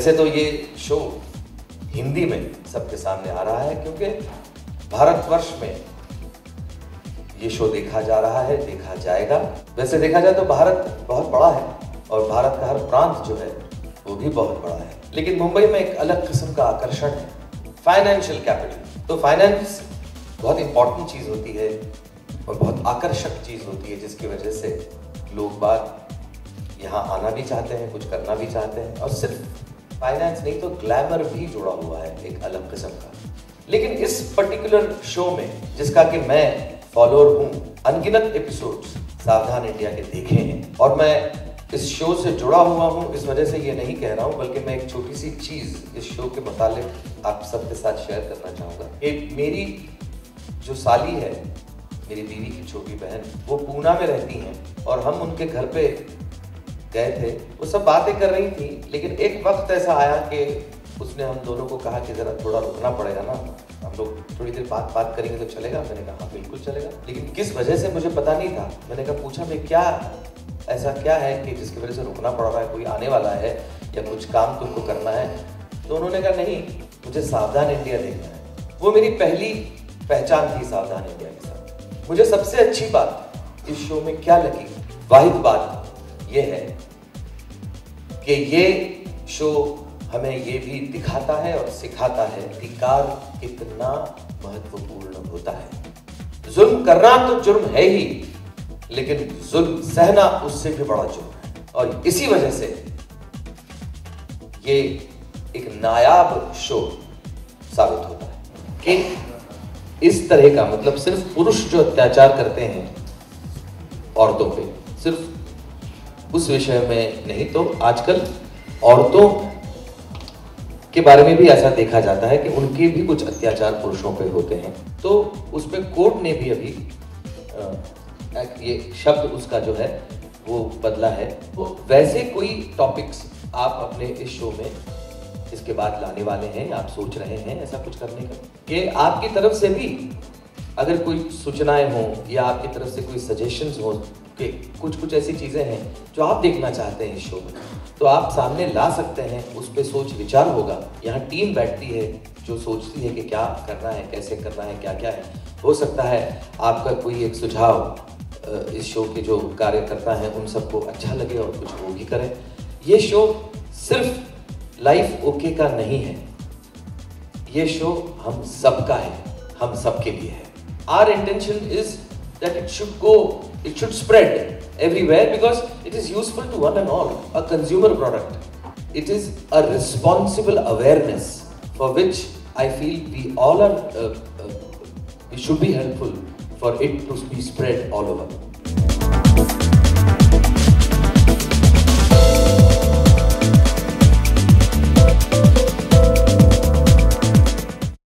वैसे तो ये शो हिंदी में सबके सामने आ रहा है क्योंकि भारतवर्ष में ये शो देखा जा रहा है, देखा जाएगा। वैसे देखा जाए तो भारत बहुत बड़ा है और भारत का हर प्रांत जो है वो भी बहुत बड़ा है, लेकिन मुंबई में एक अलग किस्म का आकर्षण है, फाइनेंशियल कैपिटल। तो फाइनेंस बहुत इंपॉर्टेंट चीज़ होती है और बहुत आकर्षक चीज़ होती है, जिसकी वजह से लोग बाग यहाँ आना भी चाहते हैं, कुछ करना भी चाहते हैं। और सिर्फ फाइनेंस नहीं तो ग्लैमर भी जुड़ा हुआ है एक अलग किस्म का। लेकिन इस पर्टिकुलर शो में, जिसका कि मैं फॉलोअर हूँ, अनगिनत एपिसोड्स सावधान इंडिया के देखे हैं और मैं इस शो से जुड़ा हुआ हूँ, इस वजह से ये नहीं कह रहा हूँ, बल्कि मैं एक छोटी सी चीज़ इस शो के मुतालिक आप सबके साथ शेयर करना चाहूँगा। एक मेरी जो साली है, मेरी बीवी की छोटी बहन, वो पूना में रहती हैं और हम उनके घर पे गए थे। वो सब बातें कर रही थी, लेकिन एक वक्त ऐसा आया कि उसने हम दोनों को कहा कि ज़रा थोड़ा रुकना पड़ेगा ना, हम लोग थोड़ी देर बात करेंगे तो चलेगा। मैंने कहा हाँ बिल्कुल चलेगा, लेकिन किस वजह से मुझे पता नहीं था। मैंने कहा पूछा मैं क्या ऐसा क्या है कि जिसकी वजह से रुकना पड़ रहा है, कोई आने वाला है या कुछ काम तुमको करना है? तो उन्होंने कहा नहीं, मुझे सावधान इंडिया देखना है। वो मेरी पहली पहचान थी सावधान इंडिया के साथ। मुझे सबसे अच्छी बात इस शो में क्या लगी, वाहिद बात ये है कि ये शो हमें ये भी दिखाता है और सिखाता है कि कार कितना महत्वपूर्ण होता है। जुल्म करना तो जुर्म है ही, लेकिन जुल्म सहना उससे भी बड़ा जुर्म है। और इसी वजह से ये एक नायाब शो साबित होता है कि इस तरह का, मतलब सिर्फ पुरुष जो अत्याचार करते हैं औरतों पे, सिर्फ उस विषय में नहीं, तो आजकल औरतों के बारे में भी ऐसा देखा जाता है कि उनके भी कुछ अत्याचार पुरुषों पे होते हैं। तो उस पर कोर्ट ने भी अभी ये शब्द उसका जो है वो बदला है। तो वैसे कोई टॉपिक्स आप अपने इस शो में इसके बाद लाने वाले हैं, आप सोच रहे हैं ऐसा कुछ करने का, कि आपकी तरफ से भी अगर कोई सूचनाएं हों या आपकी तरफ से कोई सजेशंस हो कि कुछ ऐसी चीज़ें हैं जो आप देखना चाहते हैं इस शो में, तो आप सामने ला सकते हैं। उस पर सोच विचार होगा। यहाँ टीम बैठती है जो सोचती है कि क्या करना है, कैसे करना है, क्या क्या है। हो सकता है आपका कोई एक सुझाव इस शो के जो कार्यकर्ता हैं उन सबको अच्छा लगे और कुछ वो भी करें। ये शो सिर्फ लाइफ ओके का नहीं है, ये शो हम सबका है, हम सबके लिए है। Our intention is that it should spread everywhere because it is useful to one and all, a consumer product. It is a responsible awareness for which I feel we all are, it should be helpful for it to be spread all over.